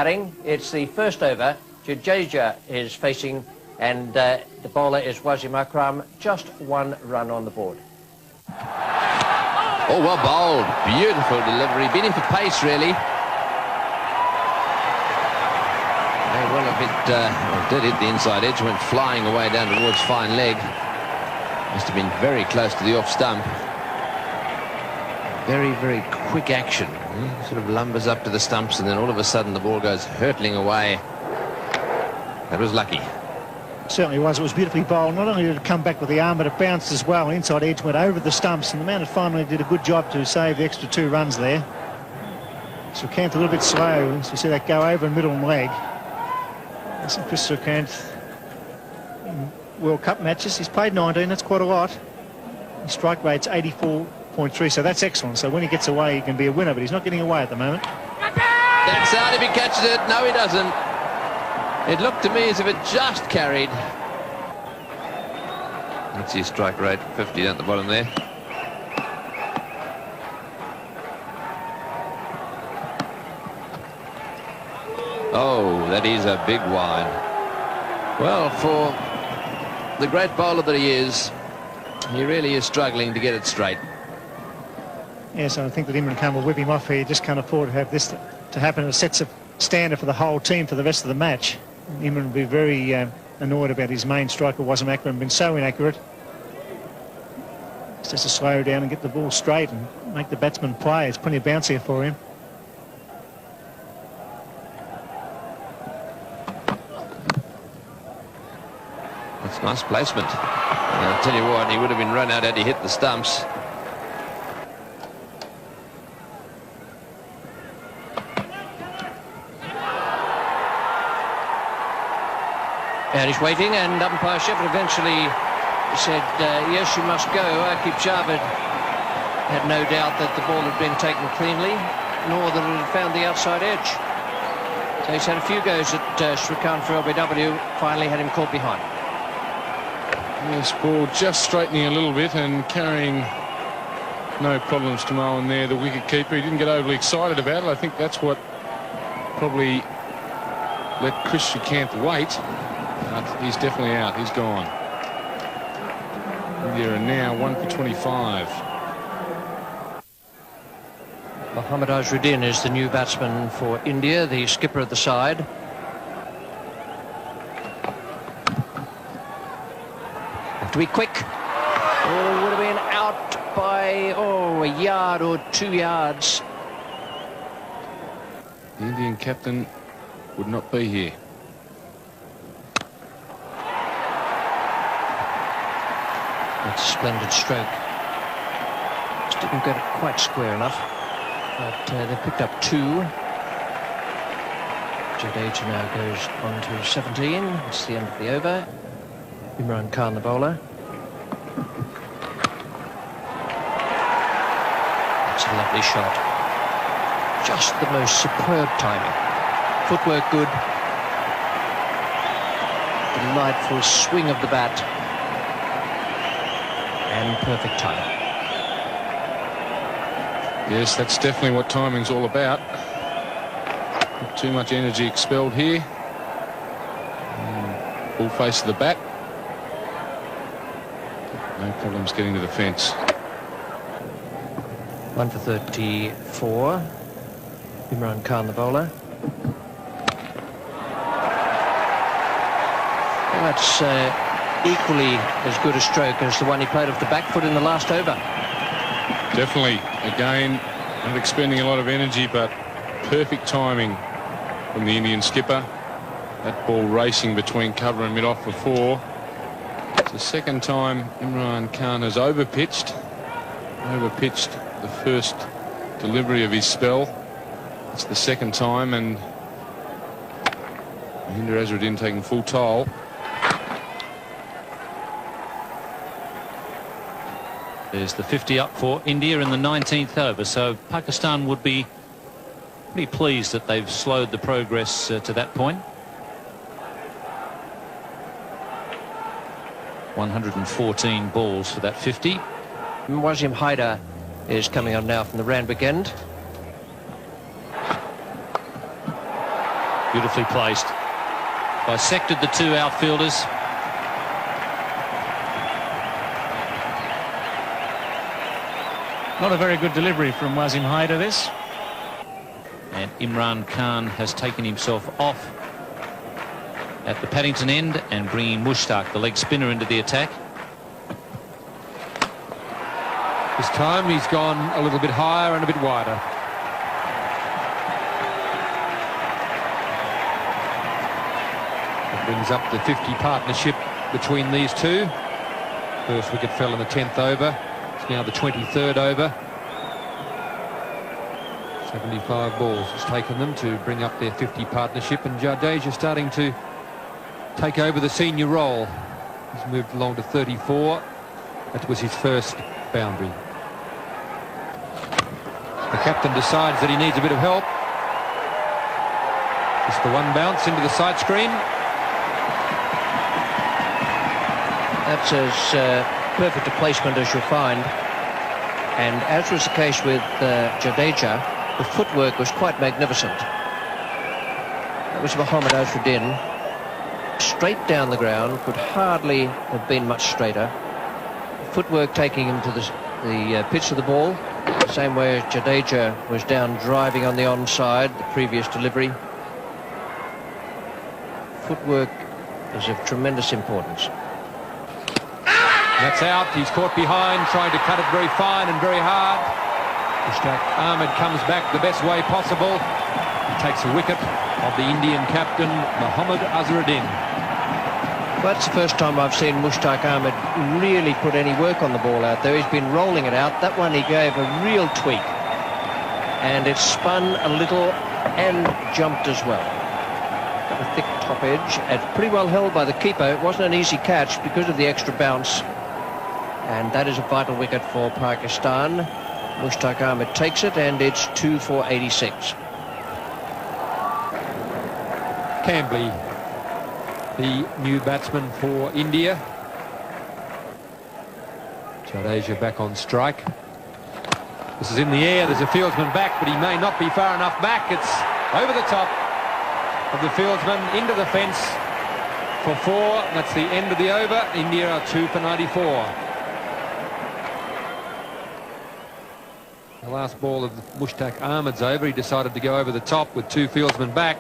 It's the first over. Jadeja is facing, and the bowler is Wasim Akram. Just one run on the board. Oh, well bowled. Beautiful delivery. Beating for pace, really. Well, if it did hit the inside edge, went flying away down towards fine leg. Must have been very close to the off stump. Very, very quick action. He sort of lumbers up to the stumps, and then all of a sudden the ball goes hurtling away. That was lucky. Certainly was. It was beautifully bowled. Not only did it come back with the arm, but it bounced as well. Inside edge went over the stumps, and the man at finally did a good job to save the extra 2 runs there. Srikanth a little bit slow, so you see that go over in middle and leg. Listen, Chris Srikanth in World Cup matches, he's played 19, that's quite a lot. His strike rate's 84.3, so that's excellent. So when he gets away, he can be a winner, but he's not getting away at the moment. That's out if he catches it. No, he doesn't. It looked to me as if it just carried. Let's see, strike rate 50 down at the bottom there. Oh, that is a big wide. Well, for the great bowler that he is, he really is struggling to get it straight. Yes, I think that Imran Khan will whip him off here. He just can't afford to have this to happen. It sets a standard for the whole team for the rest of the match. Imran will be very annoyed about his main striker, Wasim Akram, been so inaccurate. It's just to slow down and get the ball straight and make the batsman play. There's plenty of bounce here for him. That's nice placement. And I'll tell you what, he would have been run out had he hit the stumps. And he's waiting, and umpire Shepherd eventually said, yes, you must go. Akib Javed had no doubt that the ball had been taken cleanly, nor that it had found the outside edge. So he's had a few goes at Srikanth for LBW, finally had him caught behind. This ball just straightening a little bit and carrying no problems to Mohan there, the wicket keeper. He didn't get overly excited about it. I think that's what probably let Chris Srikanth wait. But he's definitely out. He's gone. India are now 1 for 25. Mohammad Azharuddin is the new batsman for India, the skipper of the side. Have to be quick. Oh, would have been out by, a yard or 2 yards. The Indian captain would not be here. That's a splendid stroke. Just didn't get it quite square enough. But they picked up 2. Jadeja now goes on to 17. It's the end of the over. Imran Khan, the bowler. That's a lovely shot. Just the most superb timing. Footwork good. Delightful swing of the bat. And perfect timing. Yes, that's definitely what timing's all about. Not too much energy expelled here. Full face of the bat. No problems getting to the fence. 1 for 34. Imran Khan, the bowler. Well, that's equally as good a stroke as the one he played off the back foot in the last over. Definitely. Again, not expending a lot of energy, but perfect timing from the Indian skipper. That ball racing between cover and mid-off before. It's the second time Imran Khan has overpitched the first delivery of his spell. It's the second time, and Mahendra Azharuddin taking full toll. There's the 50 up for India in the 19th over, so Pakistan would be pretty pleased that they've slowed the progress to that point. 114 balls for that 50. Wasim Haider is coming on now from the Randwick end. Beautifully placed. Bisected the two outfielders. Not a very good delivery from Wasim Haider, this. And Imran Khan has taken himself off at the Paddington end and bringing Mushtaq, the leg spinner, into the attack. This time he's gone a little bit higher and a bit wider. It brings up the 50 partnership between these two. First wicket fell in the 10th over. It's now the 23rd over. 75 balls has taken them to bring up their 50 partnership, and Jadeja starting to take over the senior role. He's moved along to 34. That was his first boundary. The captain decides that he needs a bit of help. Just the one bounce into the side screen. That's as perfect a placement as you'll find. And as was the case with Jadeja, the footwork was quite magnificent. That was Mohammad Azharuddin. Straight down the ground, could hardly have been much straighter. Footwork taking him to the pitch of the ball, the same way as Jadeja was down driving on the onside, the previous delivery. Footwork is of tremendous importance. That's out. He's caught behind, trying to cut it very fine and very hard. Mushtaq Ahmed comes back the best way possible. He takes a wicket of the Indian captain, Mohammad Azharuddin. Well, that's the first time I've seen Mushtaq Ahmed really put any work on the ball out there. He's been rolling it out. That one he gave a real tweak. And it spun a little and jumped as well. Got a thick top edge. And pretty well held by the keeper. It wasn't an easy catch because of the extra bounce. And that is a vital wicket for Pakistan. Mushtaq Ahmed takes it, and it's 2 for 86. Cambley, the new batsman for India. Jadeja back on strike. This is in the air. There's a fieldsman back, but he may not be far enough back. It's over the top of the fieldsman into the fence for 4. That's the end of the over. India are 2 for 94. The last ball of Mushtaq Ahmed's over. He decided to go over the top with 2 fieldsmen back.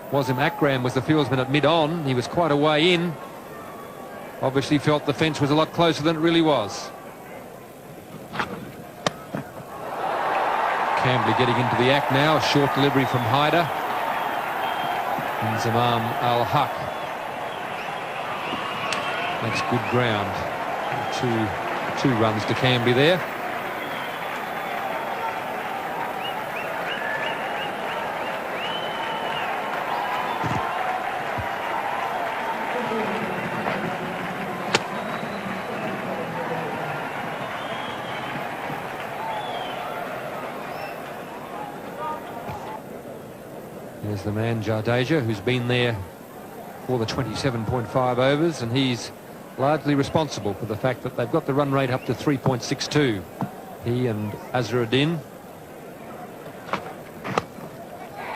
Wasim Akram was the fieldsman at mid-on. He was quite a way in. Obviously felt the fence was a lot closer than it really was. Cambley getting into the act now. A short delivery from Haider. And Zamam Al-Haq makes good ground. Two runs to Cambley there. There's the man Jadeja, who's been there for the 27.5 overs, and he's largely responsible for the fact that they've got the run rate up to 3.62. He and Azharuddin.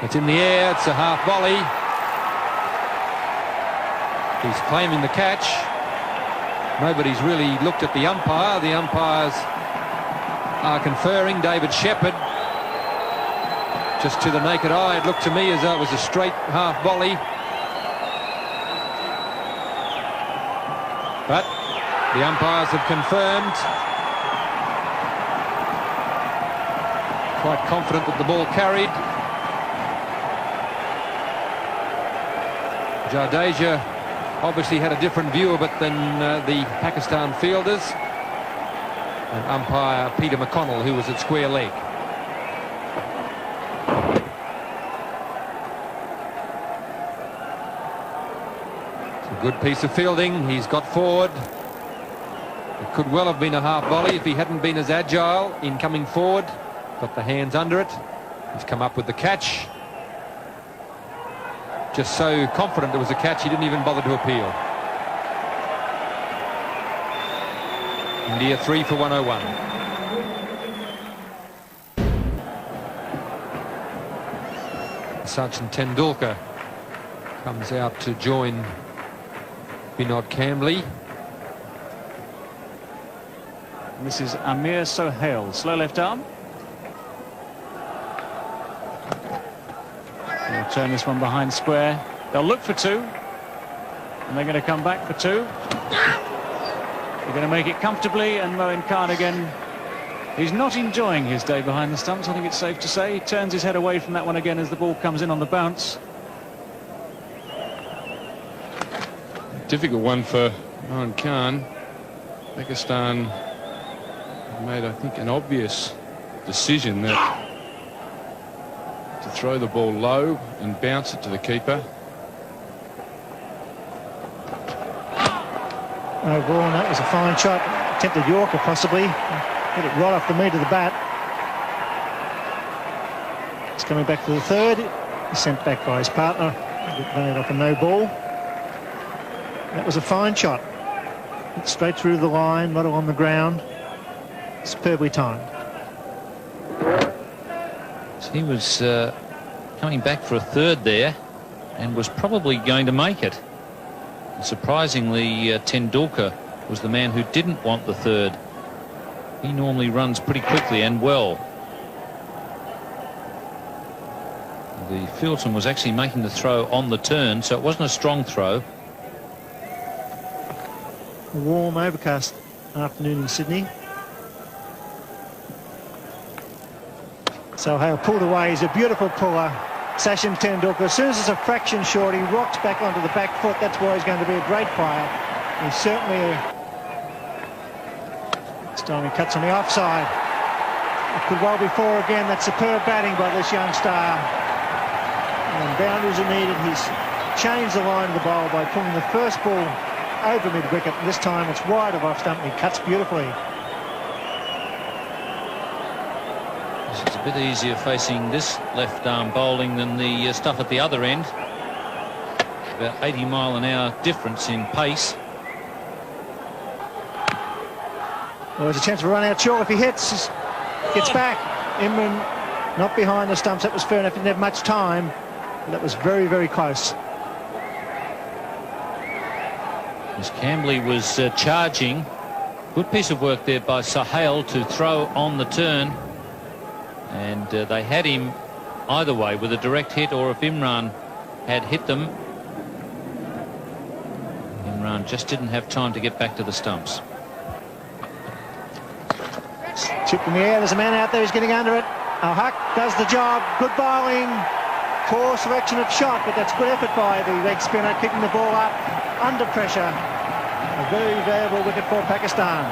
It's in the air. It's a half volley. He's claiming the catch. Nobody's really looked at the umpire. The umpires are conferring. David Shepherd. Just to the naked eye, it looked to me as though it was a straight half volley. But the umpires have confirmed. Quite confident that the ball carried. Jadeja obviously had a different view of it than the Pakistan fielders. And umpire Peter McConnell, who was at square leg. Good piece of fielding. He's got forward. It could well have been a half volley if he hadn't been as agile in coming forward. Got the hands under it. He's come up with the catch. Just so confident there was a catch, he didn't even bother to appeal. India 3 for 101. Sachin Tendulkar comes out to join Vinod Kambli. And this is Amir Sohail, slow left arm. They'll turn this one behind square. They'll look for two, and they're going to come back for two. They're going to make it comfortably, and Moin Khan again. He's not enjoying his day behind the stumps, I think it's safe to say. He turns his head away from that one again as the ball comes in on the bounce. Difficult one for Moin Khan. Pakistan made, I think, an obvious decision that to throw the ball low and bounce it to the keeper. No ball, and that was a fine shot. Attempted Yorker possibly. Hit it right off the meat of the bat. He's coming back for the third. He's sent back by his partner. Running off a no ball. That was a fine shot. Hit straight through the line, right on the ground. Superbly timed. So he was coming back for a third there and was probably going to make it. Surprisingly, Tendulkar was the man who didn't want the third. He normally runs pretty quickly and well. The fieldsman was actually making the throw on the turn, so it wasn't a strong throw. A warm, overcast afternoon in Sydney. So Hale pulled away. He's a beautiful puller. Sachin Tendulkar, as soon as it's a fraction short, he rocks back onto the back foot. That's why he's going to be a great player. He's certainly this time he cuts on the offside. It could well be four again. That's superb batting by this young star. And boundaries are needed. He's changed the line of the bowl by pulling the first ball over mid-wicket. This time it's wide of off stump and he cuts beautifully. This is a bit easier facing this left arm bowling than the stuff at the other end. About 80-mile-an-hour difference in pace. Well, there's a chance of a run out short if he hits. Gets back. Imran not behind the stumps. That was fair enough. He didn't have much time. But that was very, very close. As Kambli was charging. Good piece of work there by Sohail to throw on the turn. And they had him either way with a direct hit, or if Imran had hit them. Imran just didn't have time to get back to the stumps. Chip in the air. There's a man out there who's getting under it. Al-Haq does the job. Good bowling. Poor selection of shot, but that's good effort by the leg spinner, kicking the ball up under pressure. A very valuable wicket for Pakistan.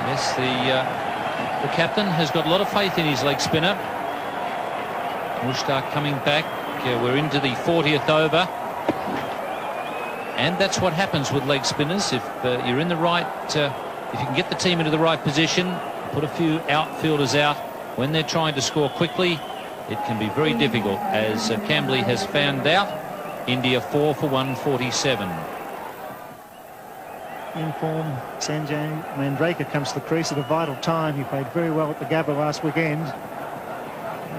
Yes, the captain has got a lot of faith in his leg spinner. Mushtaq coming back. We're into the 40th over. And that's what happens with leg spinners. If you're in the right, if you can get the team into the right position, put a few outfielders out when they're trying to score quickly, it can be very difficult, as Kambli has found out. India 4 for 147. In form, Sanjay Mandraker comes to the crease at a vital time. He played very well at the Gabba last weekend.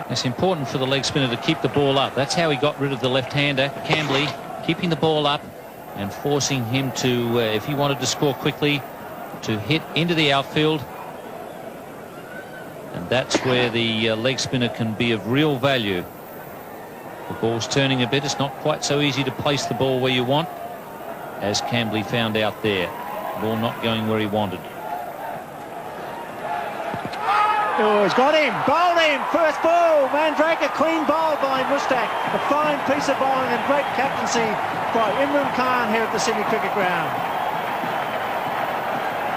It's important for the leg spinner to keep the ball up. That's how he got rid of the left-hander, Kambli, keeping the ball up and forcing him to, if he wanted to score quickly, to hit into the outfield. And that's where the leg spinner can be of real value. The ball's turning a bit. It's not quite so easy to place the ball where you want, as Kambli found out there. Ball not going where he wanted. Oh, he's got him. Bowled him. First ball. Mandraker clean bowl by Mushtaq. A fine piece of bowling and great captaincy by Imran Khan here at the Sydney Cricket Ground.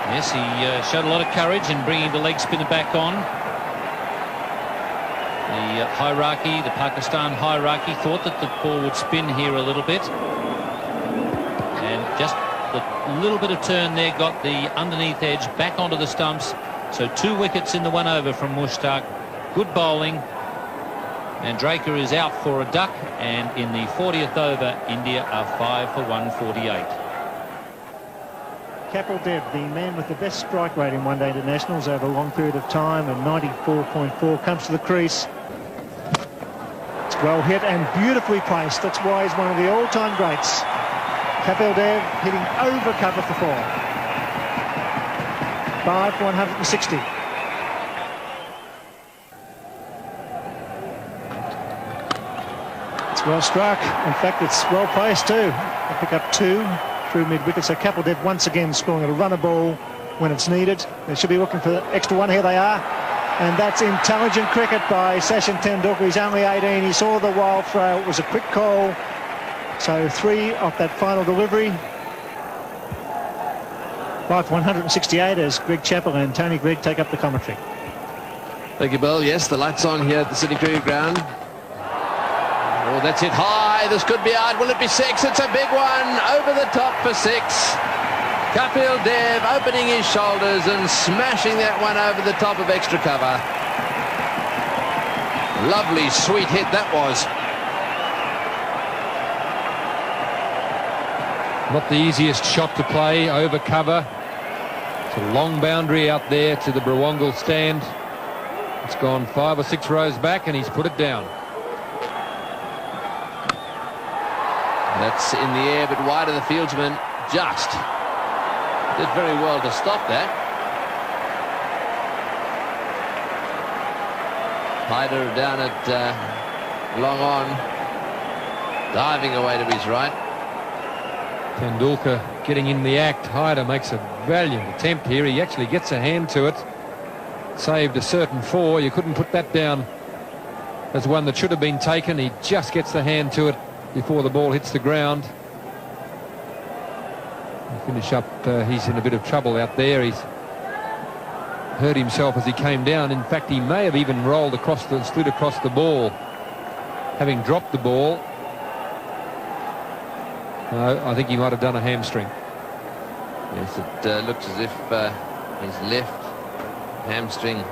Yes, he showed a lot of courage in bringing the leg spinner back on. The hierarchy, the Pakistan hierarchy, thought that the ball would spin here a little bit. And just the little bit of turn there got the underneath edge back onto the stumps. So 2 wickets in the 1 over from Mushtaq. Good bowling. And Draker is out for a duck. And in the 40th over, India are 5 for 148. Kapil Dev, the man with the best strike rate in one-day internationals over a long period of time, and 94.4, comes to the crease. It's well hit and beautifully placed. That's why he's one of the all-time greats. Kapil Dev hitting over cover for 4. 5 for 160. It's well struck. In fact, it's well placed too. They pick up 2 through mid-wicket. So Kapil Dev once again scoring a runner ball when it's needed. They should be looking for the extra one. Here they are. And that's intelligent cricket by Sachin Tendulkar. He's only 18. He saw the wild throw. It was a quick call. So 3 off that final delivery. 5 for 168 as Greg Chappell and Tony Gregg take up the commentary. Thank you, Bill. Yes, the lights on here at the Sydney Cricket Ground. Oh, that's hit high. This could be out. Will it be 6? It's a big one. Over the top for 6. Kapil Dev opening his shoulders and smashing that one over the top of extra cover. Lovely, sweet hit that was. Not the easiest shot to play, over cover. It's a long boundary out there to the Brawangal stand. It's gone 5 or 6 rows back and he's put it down. That's in the air, but wide of the fieldsman. Just did very well to stop that. Hyder down at long on, diving away to his right. Tendulkar getting in the act. Hyder makes a valiant attempt here. He actually gets a hand to it. Saved a certain 4. You couldn't put that down as one that should have been taken. He just gets the hand to it before the ball hits the ground. Finish up, he's in a bit of trouble out there. He's hurt himself as he came down. In fact, he may have even rolled across the, slid across the ball, having dropped the ball. No, I think he might have done a hamstring. Yes, it looks as if his left hamstring.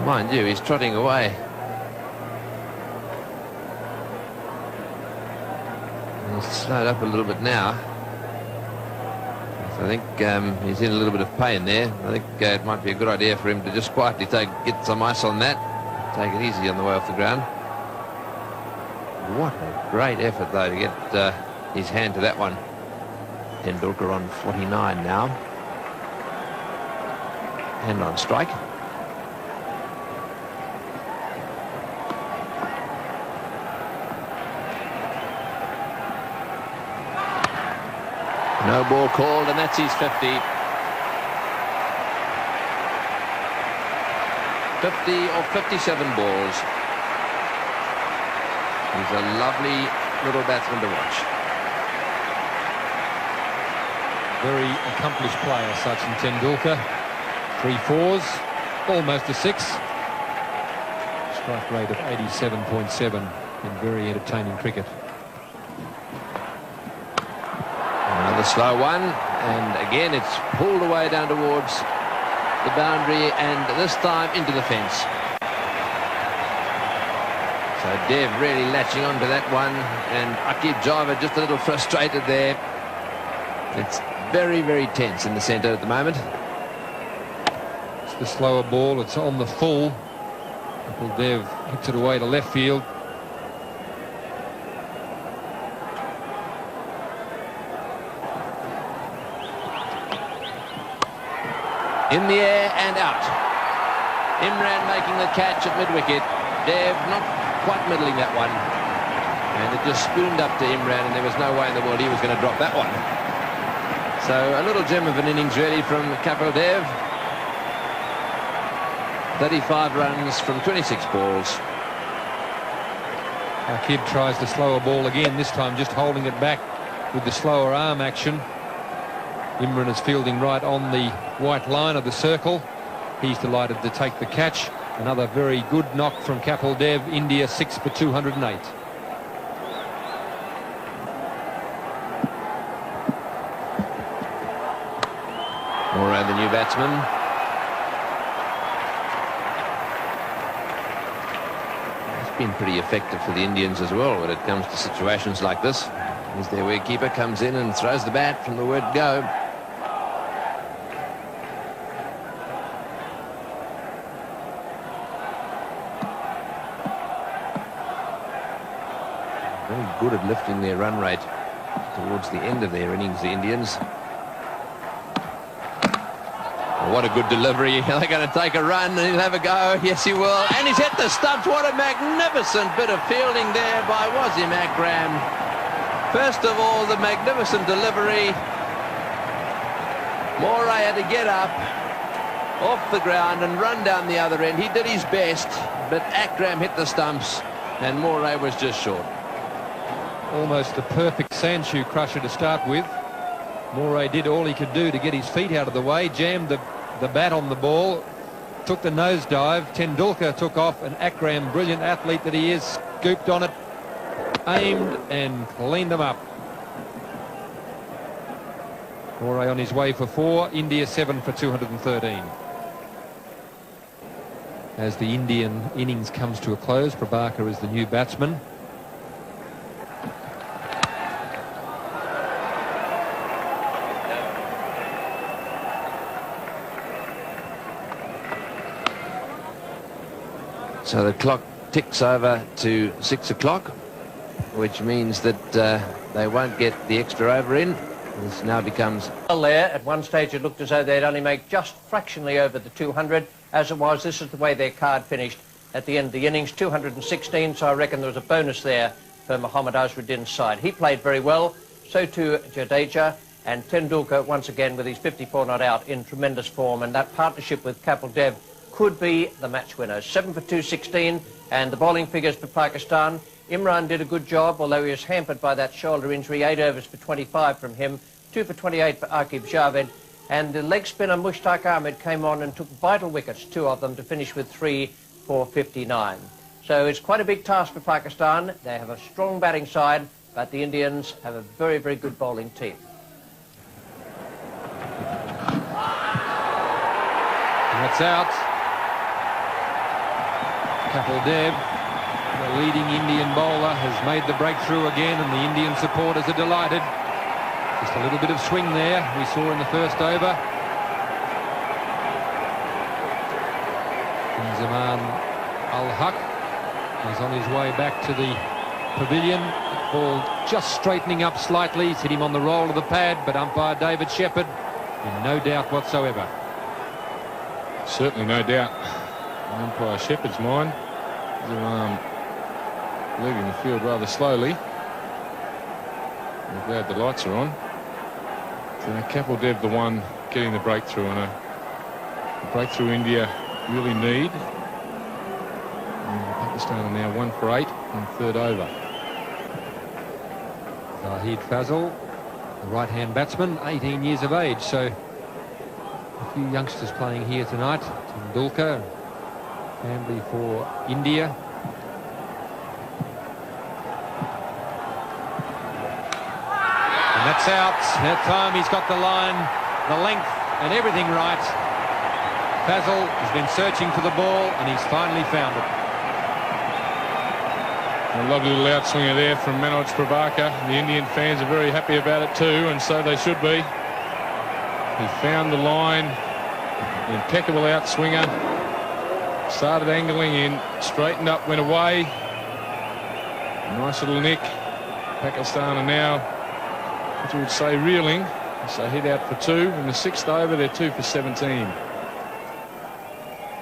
Mind you, he's trotting away. He's slowed up a little bit now. So I think he's in a little bit of pain there. I think it might be a good idea for him to just quietly get some ice on that. Take it easy on the way off the ground. What a great effort, though, to get his hand to that one. Tendulkar on 49 now. Hand on strike. No ball called, and that's his 50. 50 or 57 balls. He's a lovely little batsman to watch. Very accomplished player, Sachin Tendulkar. 3 4s, almost a 6. Strike rate of 87.7 in very entertaining cricket. Another slow one, and again it's pulled away down towards the boundary, and this time into the fence. So Dev really latching onto that one, and Akib Java just a little frustrated there. It's very, very tense in the centre at the moment. It's the slower ball, it's on the full. Kapil Dev hits it away to left field. In the air and out. Imran making the catch at mid-wicket. Dev not quite middling that one. And it just spooned up to Imran, and there was no way in the world he was going to drop that one. So a little gem of an innings really from Kapil Dev. 35 runs from 26 balls. Akib tries the slower ball again, this time just holding it back with the slower arm action. Imran is fielding right on the white line of the circle. He's delighted to take the catch. Another very good knock from Kapil Dev. India 6 for 208. Moreau, the new batsman. It's been pretty effective for the Indians as well when it comes to situations like this. As their wicketkeeper comes in and throws the bat from the word go. Very good at lifting their run rate towards the end of their innings, the Indians. What a good delivery. They're going to take a run and he'll have a go. Yes, he will. And he's hit the stumps. What a magnificent bit of fielding there by Wasim Akram. First of all, the magnificent delivery. Moray had to get up off the ground and run down the other end. He did his best, but Akram hit the stumps and Moray was just short. Almost a perfect sandshoe crusher to start with. Moray did all he could do to get his feet out of the way, jammed the bat on the ball, took the nosedive. Tendulkar took off, and Akram, brilliant athlete that he is, scooped on it, aimed and cleaned them up. Moray on his way for 4, India 7 for 213. As the Indian innings comes to a close, Prabhakar is the new batsman. So the clock ticks over to 6 o'clock, which means that they won't get the extra over in. This now becomes... There, at one stage it looked as though they'd only make just fractionally over the 200. As it was, this is the way their card finished at the end of the innings, 216, so I reckon there was a bonus there for Mohammad Azharuddin's side. He played very well, so too Jadeja, and Tendulkar once again with his 54 not out in tremendous form, and that partnership with Kapil Dev could be the match winner. 7 for 216, and the bowling figures for Pakistan. Imran did a good job, although he was hampered by that shoulder injury. 8 overs for 25 from him, 2 for 28 for Aqib Javed, and the leg spinner Mushtaq Ahmed came on and took vital wickets, 2 of them, to finish with 3 for 59. So it's quite a big task for Pakistan. They have a strong batting side, but the Indians have a very, very good bowling team. That's out. Kapil Dev, the leading Indian bowler, has made the breakthrough again, and the Indian supporters are delighted. Just a little bit of swing there we saw in the first over. Zaman Al-Haq is on his way back to the pavilion. Ball just straightening up slightly. He's hit him on the roll of the pad, but umpire David Shepherd in no doubt whatsoever. Certainly no doubt in umpire Shepherd's mind. Zaman leaving the field rather slowly. I'm glad the lights are on. So Kapil Dev the one getting the breakthrough, and a breakthrough India really need. And Pakistan are now 1 for 8 on third over. Zahid Fazal, the right-hand batsman, 18 years of age, so a few youngsters playing here tonight. Tendulkar, family for India. And that's out. That time he's got the line, the length and everything right. Fazal has been searching for the ball and he's finally found it. A lovely little outswinger there from Manoj Prabhakar. The Indian fans are very happy about it too, and so they should be. He found the line, impeccable outswinger. Started angling in, straightened up, went away. Nice little nick. Pakistan are now, what you would say, reeling. So hit out for 2. In the 6th over, they're 2 for 17.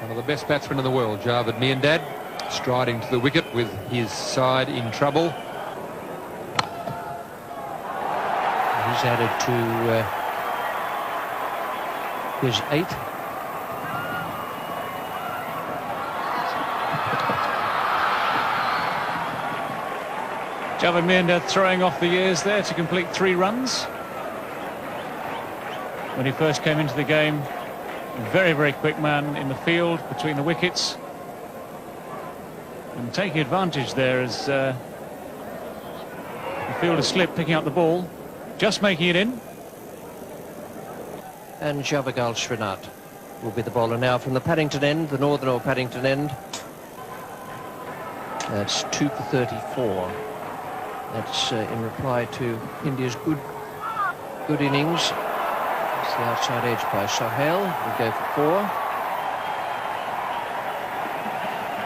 One of the best batsmen in the world, Javed Miandad, striding to the wicket with his side in trouble. He's added to his 8. Javed Miandad throwing off the years there to complete 3 runs. When he first came into the game, very, very quick man in the field between the wickets. And taking advantage there as the fielder slipped, picking up the ball, just making it in. And Javagal Srinath will be the bowler now from the Paddington end, the northern or Paddington end. That's 2 for 34. That's in reply to India's good innings. It's the outside edge by Sohail. Will go for 4.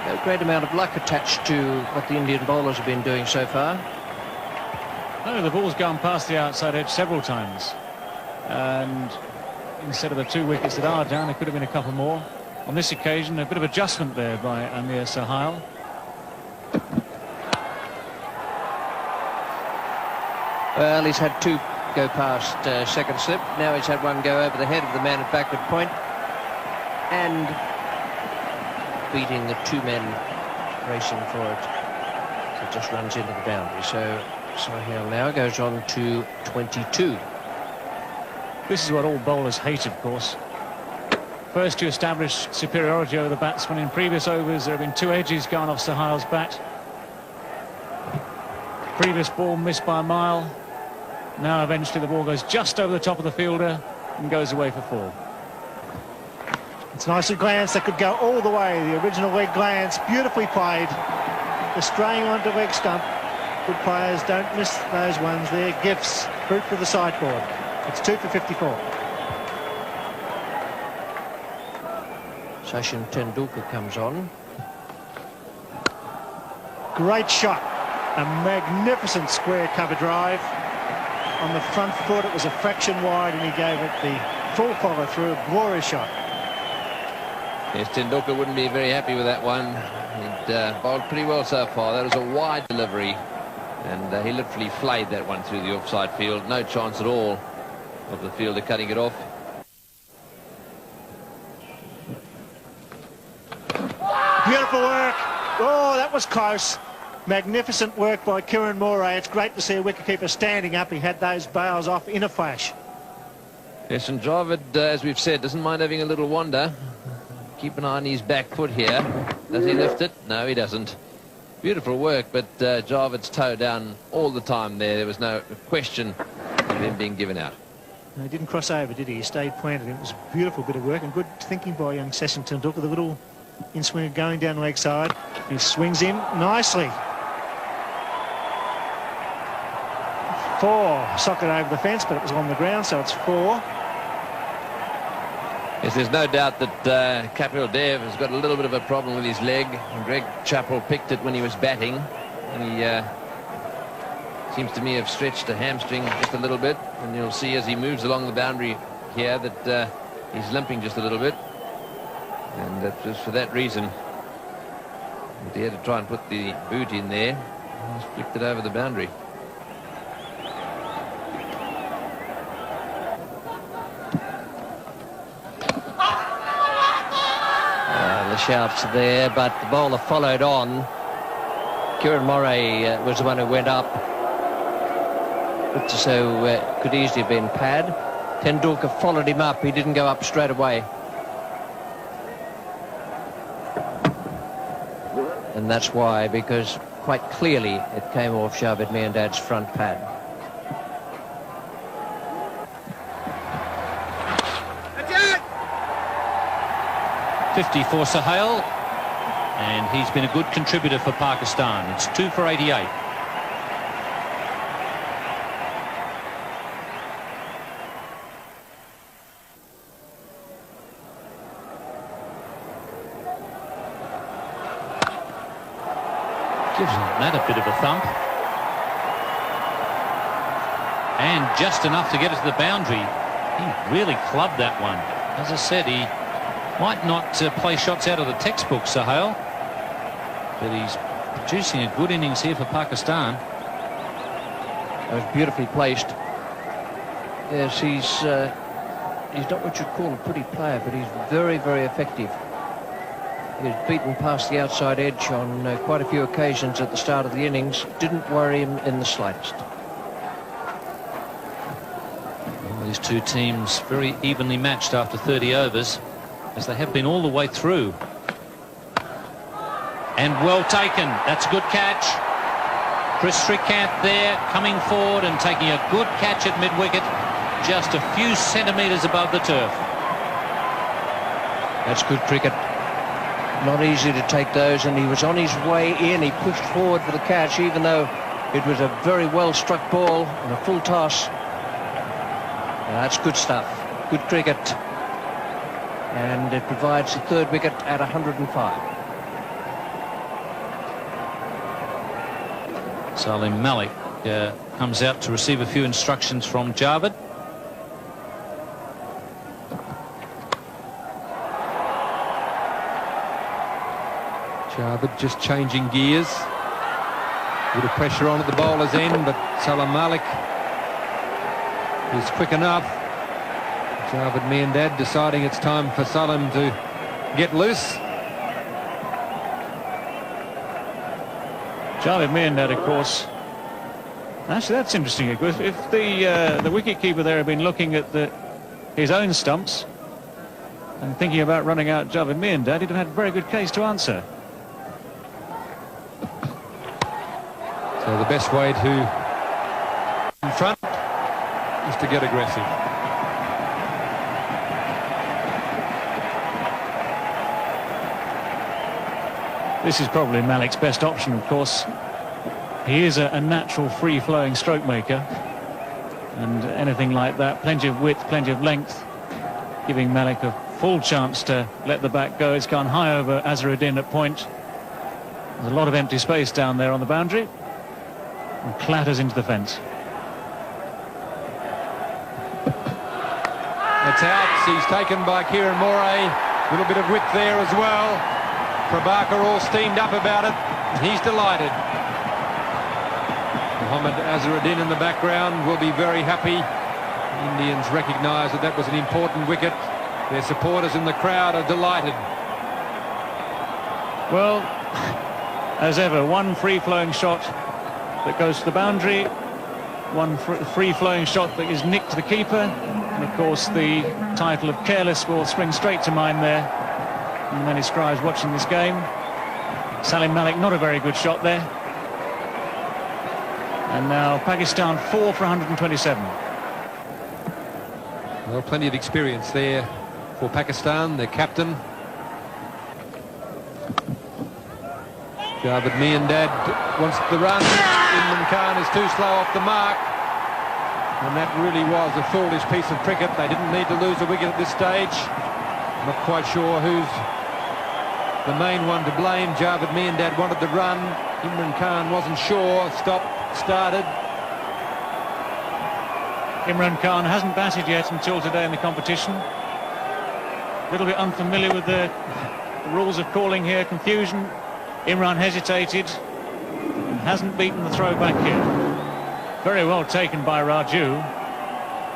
No great amount of luck attached to what the Indian bowlers have been doing so far. No, the ball's gone past the outside edge several times. And instead of the 2 wickets that are down, there could have been a couple more. On this occasion, a bit of adjustment there by Amir Sohail. Well, he's had 2 go past second slip. Now he's had 1 go over the head of the man at backward point. And beating the 2 men racing for it. So it just runs into the boundary. So Sohail now goes on to 22. This is what all bowlers hate, of course. First to establish superiority over the batsman. In previous overs, there have been 2 edges gone off Sohail's bat. Previous ball missed by a mile. Now eventually the ball goes just over the top of the fielder and goes away for 4. It's nicely glanced. That could go all the way. The original leg glance, beautifully played. Just straying onto leg stump. Good players don't miss those ones. They're gifts. Fruit for the sideboard. It's 2 for 54. Sachin Tendulkar comes on. Great shot. A magnificent square cover drive. On the front foot, it was a fraction wide, and he gave it the full follow through. A glorious shot. Yes, Tendulkar wouldn't be very happy with that one. He'd bowled pretty well so far. That was a wide delivery, and he literally flayed that one through the offside field. No chance at all of the fielder cutting it off. Beautiful work. Oh, that was close. Magnificent work by Kiran Moray. It's great to see a wicketkeeper standing up. He had those bails off in a flash. Yes, and Dravid, as we've said, doesn't mind having a little wander. Keep an eye on his back foot here. Does he lift it? No, he doesn't. Beautiful work, but Dravid's toe down all the time there. There was no question of him being given out. No, he didn't cross over, did he? He stayed planted. It was a beautiful bit of work and good thinking by young Sachin Tendulkar. The little in-swinger going down leg side. He swings in nicely. 4. Socket over the fence, but it was on the ground, so it's 4. Yes, there's no doubt that Kapil Dev has got a little bit of a problem with his leg. And Greg Chappell picked it when he was batting, and he seems to me have stretched a hamstring just a little bit. And you'll see as he moves along the boundary here that he's limping just a little bit, and that was for that reason that he had to try and put the boot in there. He's flicked it over the boundary. The shouts there, but the bowler followed on. Kiran Moray was the one who went up. So could easily have been pad. Tendulkar followed him up. He didn't go up straight away. And that's why, because quite clearly it came off Javed Miandad's front pad. 50 for Sohail, and he's been a good contributor for Pakistan. It's 2 for 88. Gives that a bit of a thump. And just enough to get it to the boundary. He really clubbed that one. As I said, he might not play shots out of the textbook, Sohail, but he's producing a good innings here for Pakistan. That was beautifully placed. Yes, he's not what you'd call a pretty player, but he's very, very effective. He was beaten past the outside edge on quite a few occasions at the start of the innings. Didn't worry him in the slightest. Well, these two teams very evenly matched after 30 overs, as they have been all the way through. And well taken. That's a good catch. Chris Strickkamp there, coming forward and taking a good catch at mid-wicket, just a few centimetres above the turf. That's good cricket. Not easy to take those, and he was on his way in. He pushed forward for the catch, even though It was a very well struck ball and a full toss. That's good stuff. Good cricket. And it provides the third wicket at 105. Salim Malik comes out to receive a few instructions from Javed. Javed just changing gears. A bit of pressure on at the bowler's end, but Salim Malik is quick enough. Javed Miandad deciding it's time for Salim to get loose. Javed Miandad, of course. Actually, that's interesting. If the wicket-keeper there had been looking at his own stumps and thinking about running out Javed Miandad, he'd have had a very good case to answer. So the best way to in front is to get aggressive. This is probably Malik's best option, of course. He is a natural free-flowing stroke maker, and anything like that, plenty of width, plenty of length, giving Malik a full chance to let the bat go. It's gone high over Azharuddin at point. There's a lot of empty space down there on the boundary, and clatters into the fence. It's out. He's taken by Kieran Moray. A little bit of width there as well. Prabhakar all steamed up about it. He's delighted. Mohammad Azharuddin in the background will be very happy. The Indians recognise that that was an important wicket. Their supporters in the crowd are delighted. Well, as ever, one free-flowing shot that goes to the boundary, one free-flowing shot that is nicked to the keeper, and of course the title of careless will spring straight to mind there. And many scribes watching this game. Salim Malik, not a very good shot there. And now Pakistan 4 for 127. Well, plenty of experience there for Pakistan, their captain. Javed Miandad wants the run. Imran Khan is too slow off the mark. And that really was a foolish piece of cricket. They didn't need to lose a wicket at this stage. Not quite sure who's the main one to blame. Javed Miandad wanted the run. Imran Khan wasn't sure. Started. Imran Khan hasn't batted yet until today in the competition. A little bit unfamiliar with the rules of calling here. Confusion. Imran hesitated and hasn't beaten the throw back here. Very well taken by Raju,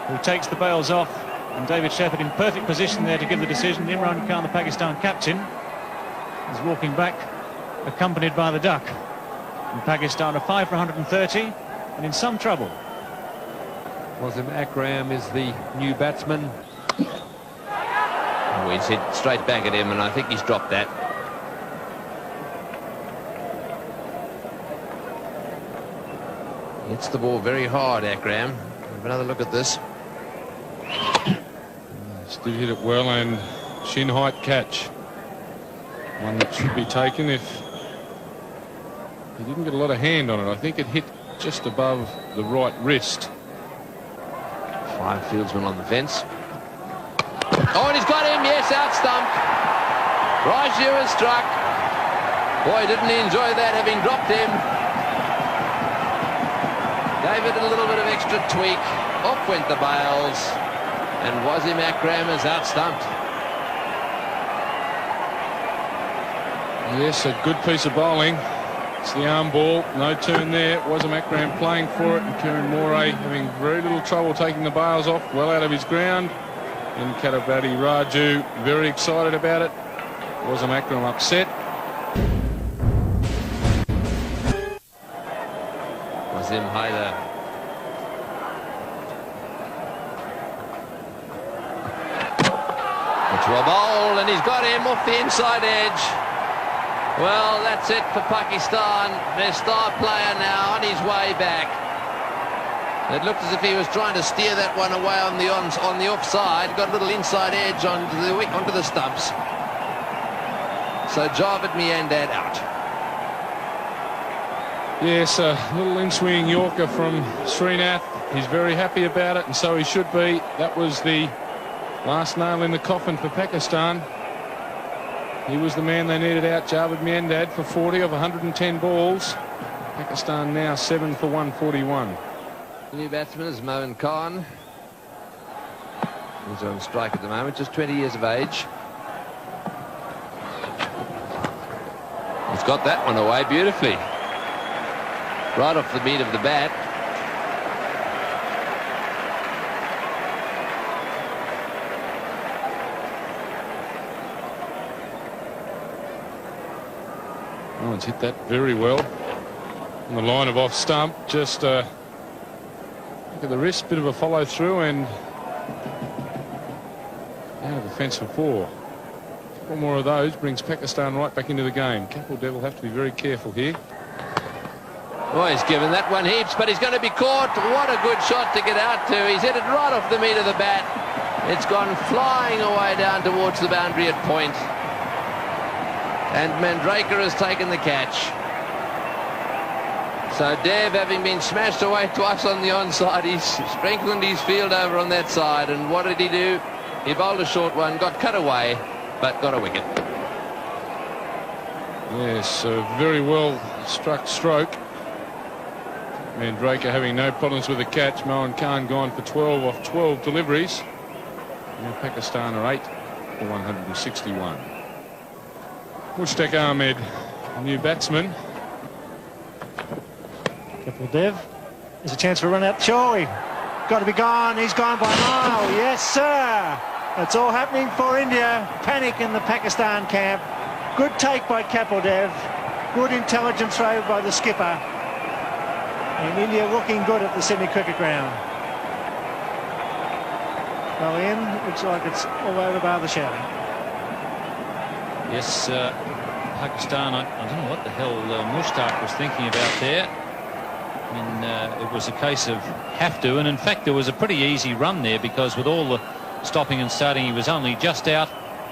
who takes the bails off, and David Shepherd in perfect position there to give the decision. Imran Khan, the Pakistan captain, is walking back, accompanied by the duck. And Pakistan are 5 for 130 and in some trouble. Wasim Akram is the new batsman. Oh, he's hit straight back at him, and I think he's dropped that. Hits the ball very hard, Akram. Have another look at this. Still hit it well, and shin height catch. One that should be taken if he didn't get a lot of hand on it. I think it hit just above the right wrist. 5 fieldsmen on the fence. Oh, and he's got him. Yes, out stump. Raju has struck. Boy, didn't he enjoy that, having dropped him. Gave it a little bit of extra tweak. Off went the bails. And Wasim Akram is out stumped. Yes, a good piece of bowling. It's the arm ball. No turn there. Wasim Akram playing for it. And Kieran Moray having very little trouble taking the bails off. Well out of his ground. And Katabati Raju very excited about it. Wasim Akram upset. Wasim Haider. To a bowl, and he's got him off the inside edge. Well, that's it for Pakistan. Their star player now on his way back. It looked as if he was trying to steer that one away on the offside. Got a little inside edge onto the stumps. So Javed Miandad out. Yes, a little in-swinging Yorker from Srinath. He's very happy about it, and so he should be. That was the last nail in the coffin for Pakistan. He was the man they needed out, Javed Miandad, for 40 of 110 balls. Pakistan now 7 for 141. The new batsman is Moin Khan. He's on strike at the moment, just 20 years of age. He's got that one away beautifully. Right off the meat of the bat. Oh, it's hit that very well. On the line of off stump, just look at the wrist, bit of a follow through and out of the fence for 4. One more of those brings Pakistan right back into the game. Kapil Dev will have to be very careful here. Oh, he's given that one heaps, but he's going to be caught. What a good shot to get out to. He's hit it right off the meat of the bat. It's gone flying away down towards the boundary at point. And Mandraker has taken the catch. So Dev, having been smashed away twice on the onside, he's strengthened his field over on that side. And what did he do? He bowled a short one, got cut away, but got a wicket. Yes, a very well struck stroke. Mandraker having no problems with the catch. Moin Khan gone for 12 off 12 deliveries. Now Pakistan are 8 for 161. Mushtaq Ahmed, a new batsman. Kapil Dev. There's a chance for a run out. Choi. Got to be gone. He's gone by a mile. Yes, sir. It's all happening for India. Panic in the Pakistan camp. Good take by Kapil Dev. Good intelligent throw by the skipper. And India looking good at the Sydney Cricket Ground. Well, Ian, looks like it's all over bar the shouting. Yes, Pakistan, I don't know what the hell Mushtaq was thinking about there. I mean, it was a case of have to, and in fact there was a pretty easy run there because with all the stopping and starting he was only just out.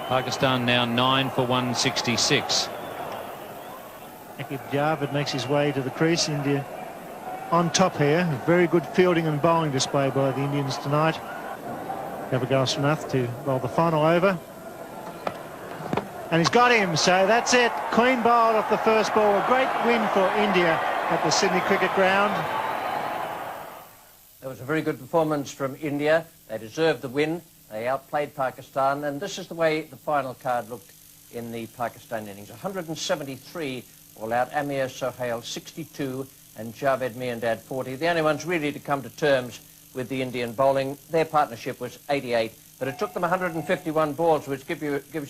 Pakistan now 9 for 166. Akib Javed makes his way to the crease. India on top here. Very good fielding and bowling display by the Indians tonight. Gavagasranath to bowl the final over. And he's got him, so that's it. Clean bowled off the first ball. A great win for India at the Sydney Cricket Ground. It was a very good performance from India. They deserved the win. They outplayed Pakistan, and this is the way the final card looked in the Pakistan innings. 173 all out. Amir Sohail 62 and Javed Miandad 40. The only ones really to come to terms with the Indian bowling. Their partnership was 88, but it took them 151 balls, which gives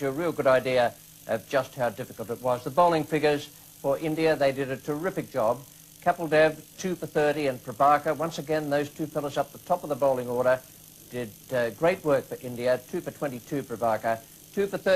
you a real good idea of just how difficult it was. The bowling figures for India, they did a terrific job. Kapil Dev 2 for 30 and Prabhakar, once again those two fellas up the top of the bowling order, did great work for India. 2 for 22 Prabhakar, 2 for 30